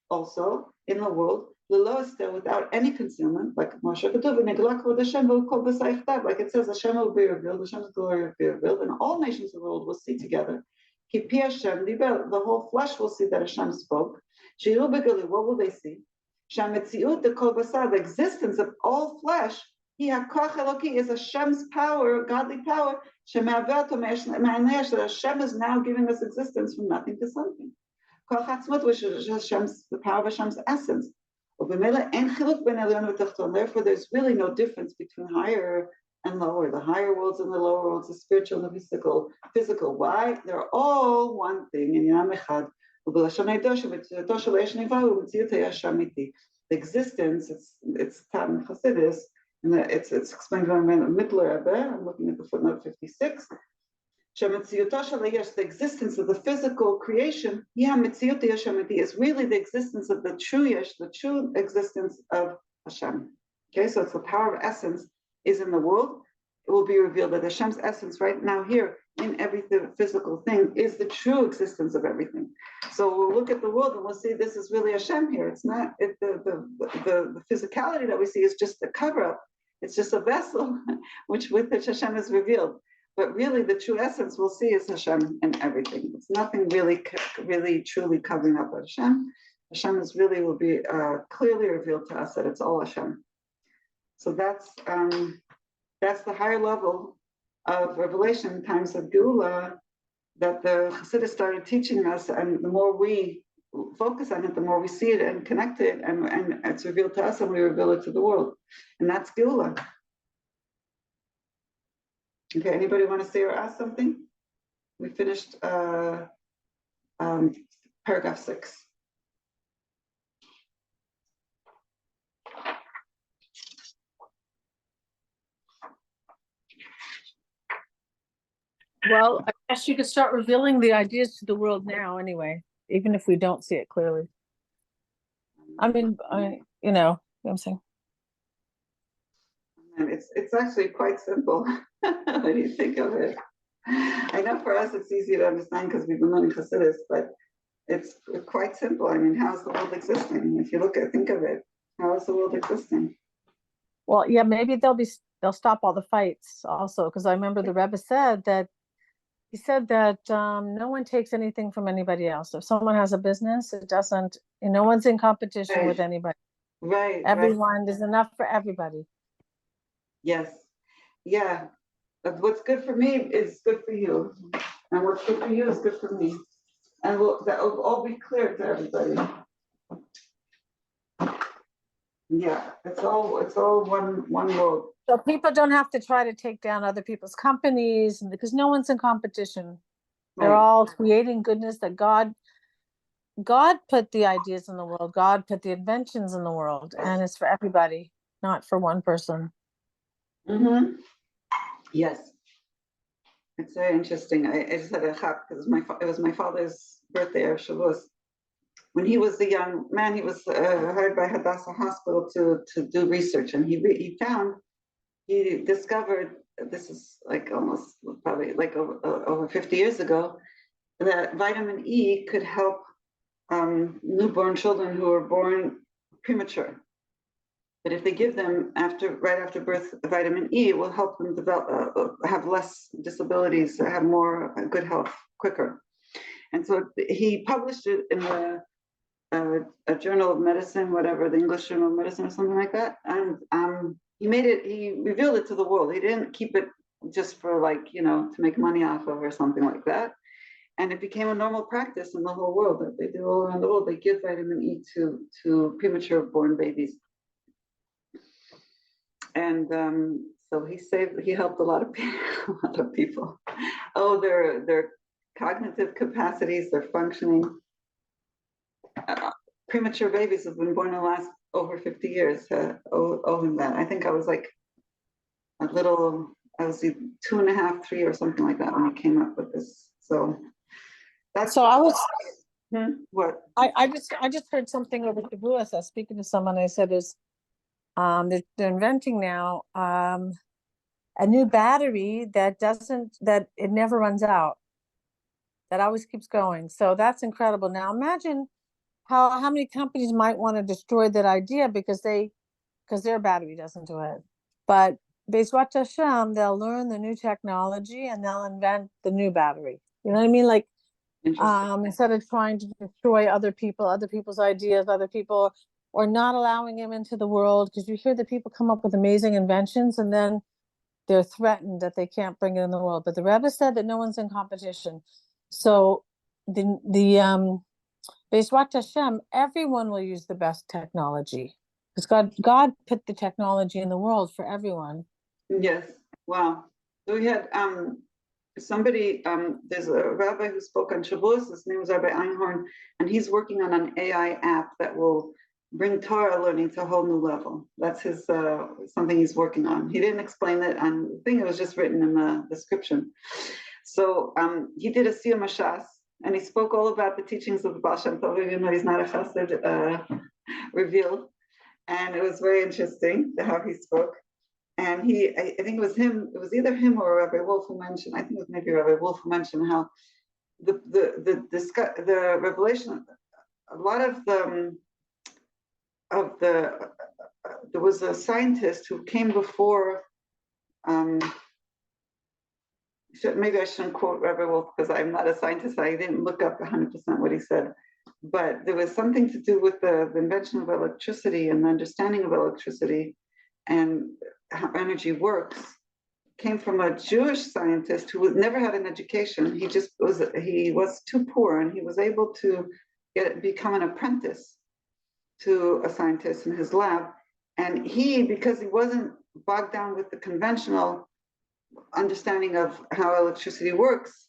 also in the world, without any concealment, like like it says, Hashem will be revealed, Hashem's glory will be revealed, and all nations of the world will see together. The whole flesh will see that Hashem spoke. What will they see? The existence of all flesh is Hashem's power, godly power. That Hashem is now giving us existence from nothing to something. Which is the power of Hashem's essence. Therefore, there's really no difference between higher and lower. The higher worlds and the lower worlds, the spiritual and the physical. Why? They're all one thing. The existence, it's Tam Chassidus, and it's explained by the Middler Rebbe. I'm looking at the footnote 56. The existence of the physical creation is really the existence of the true Yesh, the true existence of Hashem. Okay, so it's the power of essence is in the world. It will be revealed that Hashem's essence right now here in every physical thing is the true existence of everything. So we'll look at the world and we'll see this is really Hashem here. It's not the physicality that we see is just a cover-up. It's just a vessel with which Hashem is revealed. But really, the true essence we'll see is Hashem in everything. It's nothing really truly covering up Hashem. Hashem is really will be clearly revealed to us that it's all Hashem. So that's the higher level of revelation in times of Geulah that the Chassidus started teaching us, and the more we focus on it, the more we see it and connect it, and it's revealed to us, and we reveal it to the world, and that's Geulah. Okay, anybody want to say or ask something? We finished paragraph 6. Well, I guess you could start revealing the ideas to the world now anyway, even if we don't see it clearly. I mean, you know what I'm saying? And it's actually quite simple when you think of it. I know for us it's easy to understand because we've been learning Chassidus, but it's quite simple. I mean, how is the world existing? If you think of it, how is the world existing? Well, yeah, maybe they'll stop all the fights also, because I remember the Rebbe said that no one takes anything from anybody else. If someone has a business, it doesn't. No one's in competition with anybody. Right. Everyone, there's enough for everybody. Yes. Yeah. But what's good for me is good for you, and what's good for you is good for me, and that will all be clear to everybody. Yeah, it's all one world. So people don't have to try to take down other people's companies because no one's in competition. They're all creating goodness that God put the ideas in the world. God put the inventions in the world, and it's for everybody, not for one person. Mm-hmm. Yes, it's very interesting. I just had a chap because it was my father's birthday of Shavuos. When he was a young man, he was hired by Hadassah Hospital to do research, and he discovered, this is like almost probably like over 50 years ago, that vitamin E could help newborn children who are born premature. But if they give them right after birth vitamin E, it will help them develop, have less disabilities, have more good health quicker. And so he published it in a journal of medicine, whatever, the English Journal of Medicine or something like that. And he revealed it to the world. He didn't keep it just for like, to make money off of or something like that. And it became a normal practice in the whole world that they do all around the world. They give vitamin E to premature born babies. And so he helped a lot of people. Oh, their cognitive capacities, their functioning. Premature babies have been born in the last over 50 years. Owe him that. I think I was like I was 2.5, 3 or something like that when he came up with this. So that's So I was, what I just heard something over Shavuos. I was speaking to someone. I said they're inventing now a new battery that it never runs out, that always keeps going. So that's incredible. Now imagine how many companies might want to destroy that idea because their battery doesn't do it. But Bezrat Hashem, they'll learn the new technology and they'll invent the new battery. You know what I mean? Like instead of trying to destroy other people's ideas, or not allowing them into the world, because you hear that people come up with amazing inventions and then they're threatened that they can't bring it in the world. But the Rebbe said that no one's in competition. So the Bezrat Hashem, everyone will use the best technology because God put the technology in the world for everyone. Yes. Wow. So we had somebody, there's a rabbi who spoke on Shavuos. His name was Rabbi Einhorn, and he's working on an AI app that will bring Torah learning to a whole new level. That's his something he's working on. He didn't explain it on the thing, it was just written in the description. So he did a Siyum Hashas, and he spoke all about the teachings of the Baal Shem Tov, even though he's not a Chassid reveal. And it was very interesting how he spoke. And I think it was either him or Rabbi Wolffe who mentioned, I think it was maybe Rabbi Wolffe who mentioned how the revelation, a lot of there was a scientist who came before, maybe I shouldn't quote Rabbi Wolffe because I'm not a scientist, I didn't look up 100% what he said, but there was something to do with the invention of electricity and the understanding of electricity and how energy works, came from a Jewish scientist who never had an education. He was too poor, and he was able to become an apprentice to a scientist in his lab. And because he wasn't bogged down with the conventional understanding of how electricity works,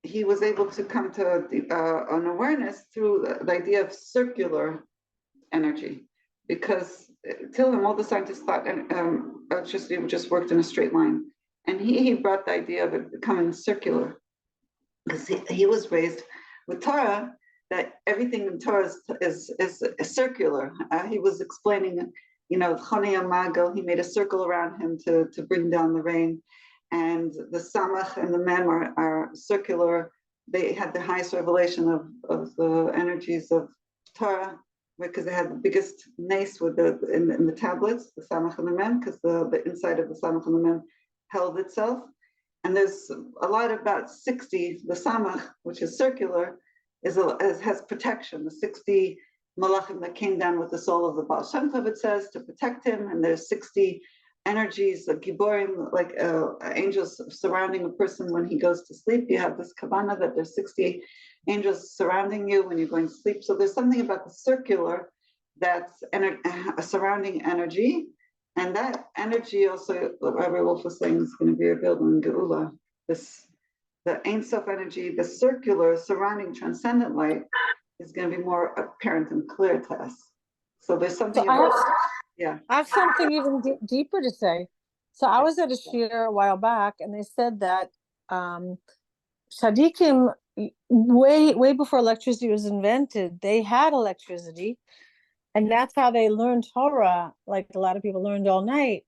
he was able to come to an awareness through the idea of circular energy. Because till him, all the scientists thought electricity just worked in a straight line. And he brought the idea of it becoming circular. Because he was raised with Torah, that everything in Torah is circular. He was explaining, Chana Magal, he made a circle around him to bring down the rain. And the Samach and the Mem are circular. They had the highest revelation of the energies of Torah, because they had the biggest nace in the tablets, the Samach and the Mem, because the inside of the Samach and the Mem held itself. And there's a lot about 60, the Samach, which is circular, has protection. The 60 Malachim that came down with the soul of the Baal Shem Tov, it says, to protect him. And there's 60 energies, Giborim, like angels surrounding a person when he goes to sleep. You have this Kavanah that there's 60 angels surrounding you when you're going to sleep. So there's something about the circular that's a surrounding energy. And that energy also, Rabbi Wolffe was saying, is going to be revealed in Geulah. The Ein Sof energy, the circular surrounding transcendent light, is going to be more apparent and clear to us. So there's something I have something even deeper to say. So I was at a shiur a while back, and they said that Tzaddikim, way before electricity was invented, they had electricity, and that's how they learned Torah. Like a lot of people learned all night,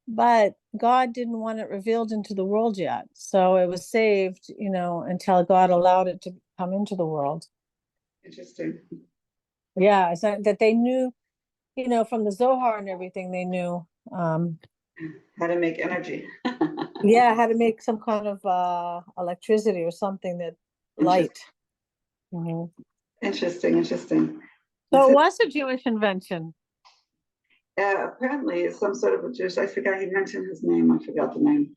but God didn't want it revealed into the world yet, so it was saved, until God allowed it to come into the world. Interesting. Yeah, so that they knew, from the Zohar and everything, they knew how to make energy. how to make some kind of electricity or something that light. Mm-hmm. Interesting. So it was a Jewish invention. Apparently, it's some sort of a Jewish. I forgot he mentioned his name. I forgot the name.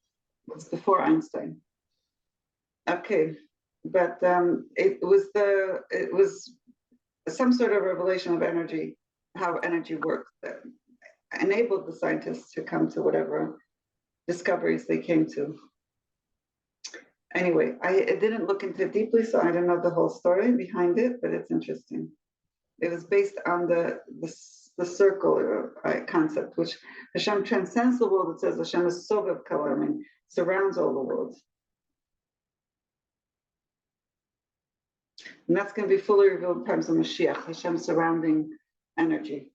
It's before Einstein. Okay, but it was some sort of revelation of energy, how energy works, that enabled the scientists to come to whatever discoveries they came to. Anyway, I didn't look into it deeply, so I don't know the whole story behind it, but it's interesting. It was based on the circle concept, which Hashem transcends the world. It says Hashem is Sovev Kalamin, surrounds all the worlds. And that's going to be fully revealed in terms of Mashiach, Hashem surrounding energy.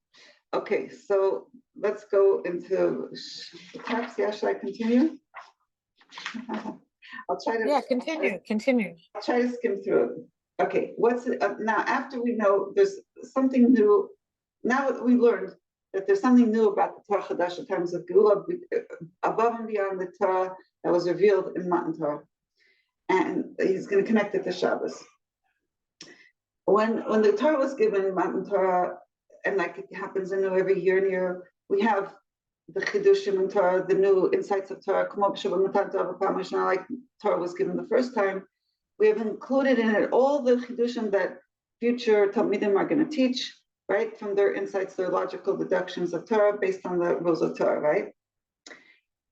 Okay, so let's go into the text. Yeah, should I continue? I'll try to. Yeah, continue. I'll try to skim through it. Okay, what's it, now after we know there's something new, now that we learned that there's something new about the Torah Chadash in terms of Geulah, above and beyond the Torah that was revealed in Matan Torah. And he's going to connect it to Shabbos. When the Torah was given in Matan Torah, and like it happens in every year, we have the Chidushim in Torah, the new insights of Torah, like Torah was given the first time. We have included in it all the Chidushim that future Talmidim are going to teach, right? From their insights, their logical deductions of Torah based on the rules of Torah, right?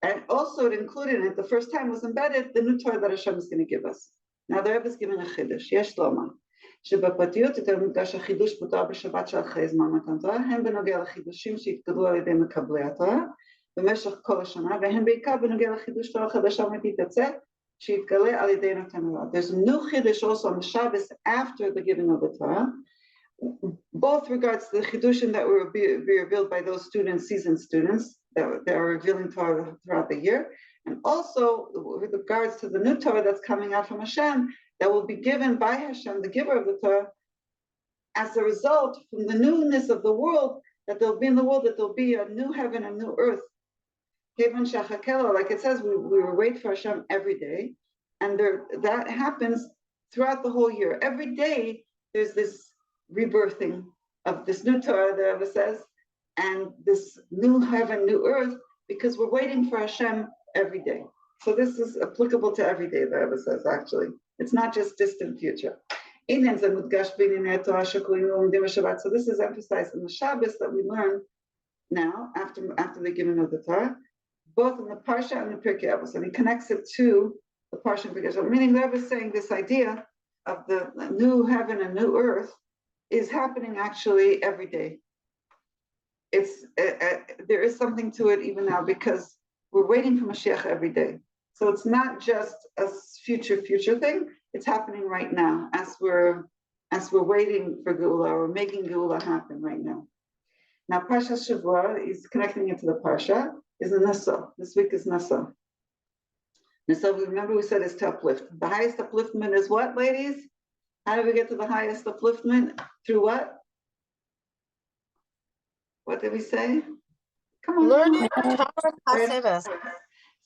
And also it included in it, the first time was embedded, the new Torah that Hashem is going to give us. Now the Rebbe is giving a Chidush, Yesh Loma. שבפרטיות יותר מודגש החידוש מותר בשבת שאחרי זמן מתן תורה, הם בנוגע לחידושים שהתגלו על ידי מקבלי התורה במשך כל השנה, והם בעיקר בנוגע לחידוש תורה חדשה ותתעצה שהתגלה על ידי נתן תורה. There's a new chidush also on the Shabbos after the giving of the Torah, both regards to the chidushim that will be revealed by those students, seasoned students that are revealing Torah throughout the year, and also with regards to the new Torah that's coming out from Hashem, that will be given by Hashem, the giver of the Torah, as a result from the newness of the world, that there'll be in the world, that there'll be a new heaven and new earth. Like it says, we wait for Hashem every day, and that happens throughout the whole year. Every day, there's this rebirthing of this new Torah, the Rebbe says, and this new heaven, new earth, because we're waiting for Hashem every day. So this is applicable to every day, the Rebbe says, actually. It's not just distant future. So this is emphasized in the Shabbos that we learn now, after the giving of the Torah, both in the Parsha and the Pirkei Avos. And he connects it to the Parsha and Pirkei Avos. Meaning the Rebbe is saying this idea of the new heaven and new earth is happening actually every day. There is something to it even now because we're waiting for Mashiach every day. So it's not just a future thing, it's happening right now as we're waiting for Geulah or making Geulah happen right now. Now Parsha Shavua, he's connecting it to the Parsha, is the Naso. This week is Naso. Naso, remember we said is to uplift. The highest upliftment is what, ladies? How do we get to the highest upliftment? Through what? What did we say? Come on. Learning Torah Pasevas.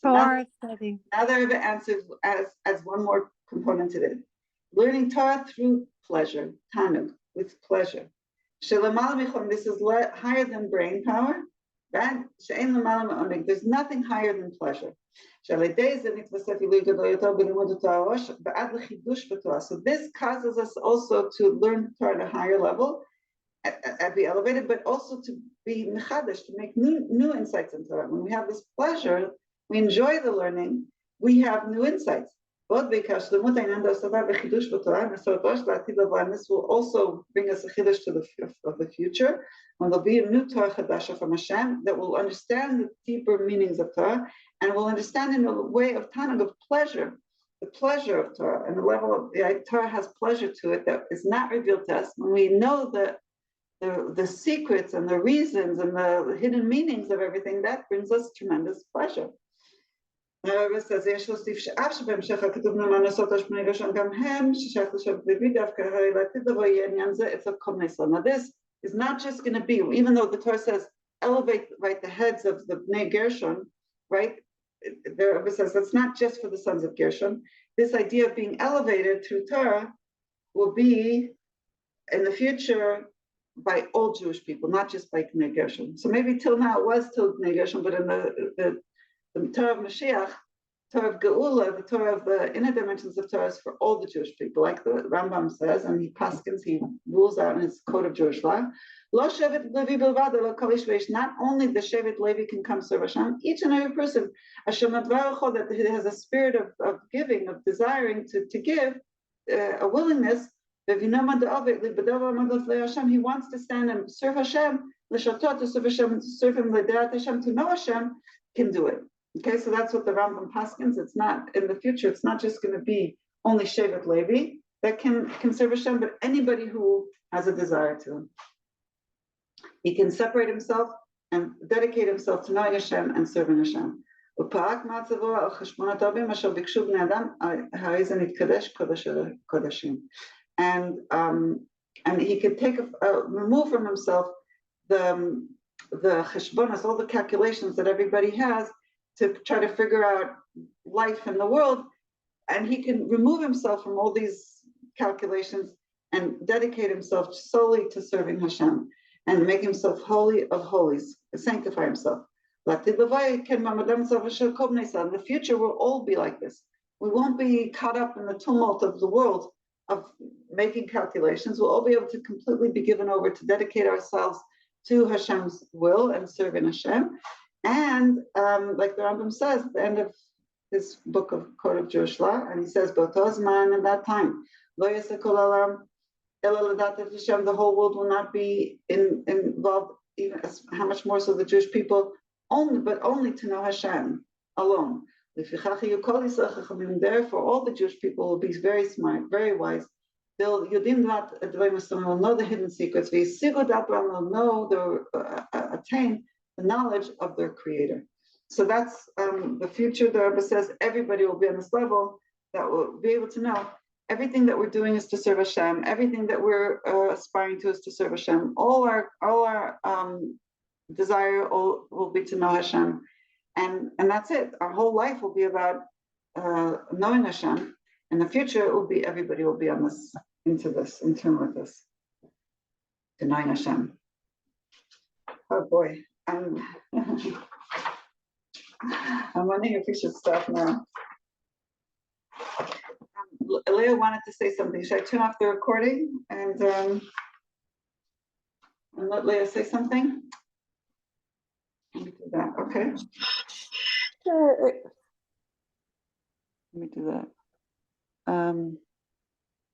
Torah study. Now the Rebbe answers as one more component to it. Learning Torah through pleasure, tanug, with pleasure. This is higher than brain power, right? There's nothing higher than pleasure. So this causes us also to learn Torah at a higher level, at be elevated, but also to be mechadash, to make new insights in Torah. When we have this pleasure, we enjoy the learning, we have new insights. And this will also bring us a chiddush of the future, when there'll be a new Torah chadasha from Hashem that will understand the deeper meanings of Torah, and will understand in a way of tanug, of pleasure, the pleasure of Torah, and the level of Torah has pleasure to it that is not revealed to us. When we know the secrets and the reasons and the hidden meanings of everything, that brings us tremendous pleasure. It says, it's a komneso. Now this is not just going to be, even though the Torah says elevate, right, the heads of the Bnei Gershon, right? The Rebbe says that's not just for the sons of Gershon. This idea of being elevated through Torah will be in the future by all Jewish people, not just by Bnei Gershon. So maybe till now it was till Bnei Gershon, but in the Torah of Mashiach, Torah of Geulah, the Torah of the inner dimensions of Torah is for all the Jewish people, like the Rambam says, and he paskins, he rules out in his code of Jewish law. Lo shevet Levi bilvad, lo kol ish v'ish. Not only the shevet Levi can come serve Hashem, each and every person, Hashem advarecho, that has a spirit of giving, of desiring to give, a willingness. He wants to stand and serve Hashem, to serve Hashem, to serve Him, to know Hashem, can do it. Okay, so that's what the Rambam paskins. It's not in the future. It's not just going to be only Shevet Levi that can serve Hashem, but anybody who has a desire to. He can separate himself and dedicate himself to knowing Hashem and serving Hashem. And he could take remove from himself the cheshbonos, all the calculations that everybody has to try to figure out life in the world, and he can remove himself from all these calculations and dedicate himself solely to serving Hashem and make himself holy of holies, sanctify himself. In the future, we'll all be like this. We won't be caught up in the tumult of the world of making calculations. We'll all be able to completely be given over to dedicate ourselves to Hashem's will and serving Hashem. And like the Rambam says at the end of his book of Code of Jewish Law, and he says, "Botozman in that time, lo yasakol alam ela l'dat Hashem." The whole world will not be involved. Even how much more so the Jewish people only to know Hashem alone. Therefore, all the Jewish people will be very smart, very wise. They'll know the hidden secrets. They'll know attain the knowledge of their Creator. So that's the future. The Rebbe says everybody will be on this level that will be able to know everything that we're doing is to serve Hashem. Everything that we're aspiring to is to serve Hashem. All our desire will be to know Hashem, and that's it. Our whole life will be about knowing Hashem. In the future, it will be everybody will be on this, in tune with this, to knowing Hashem. Oh boy, I'm wondering if we should stop now. Leah wanted to say something. Should I turn off the recording and let Leah say something? Let me do that. Okay. Sure. Let me do that.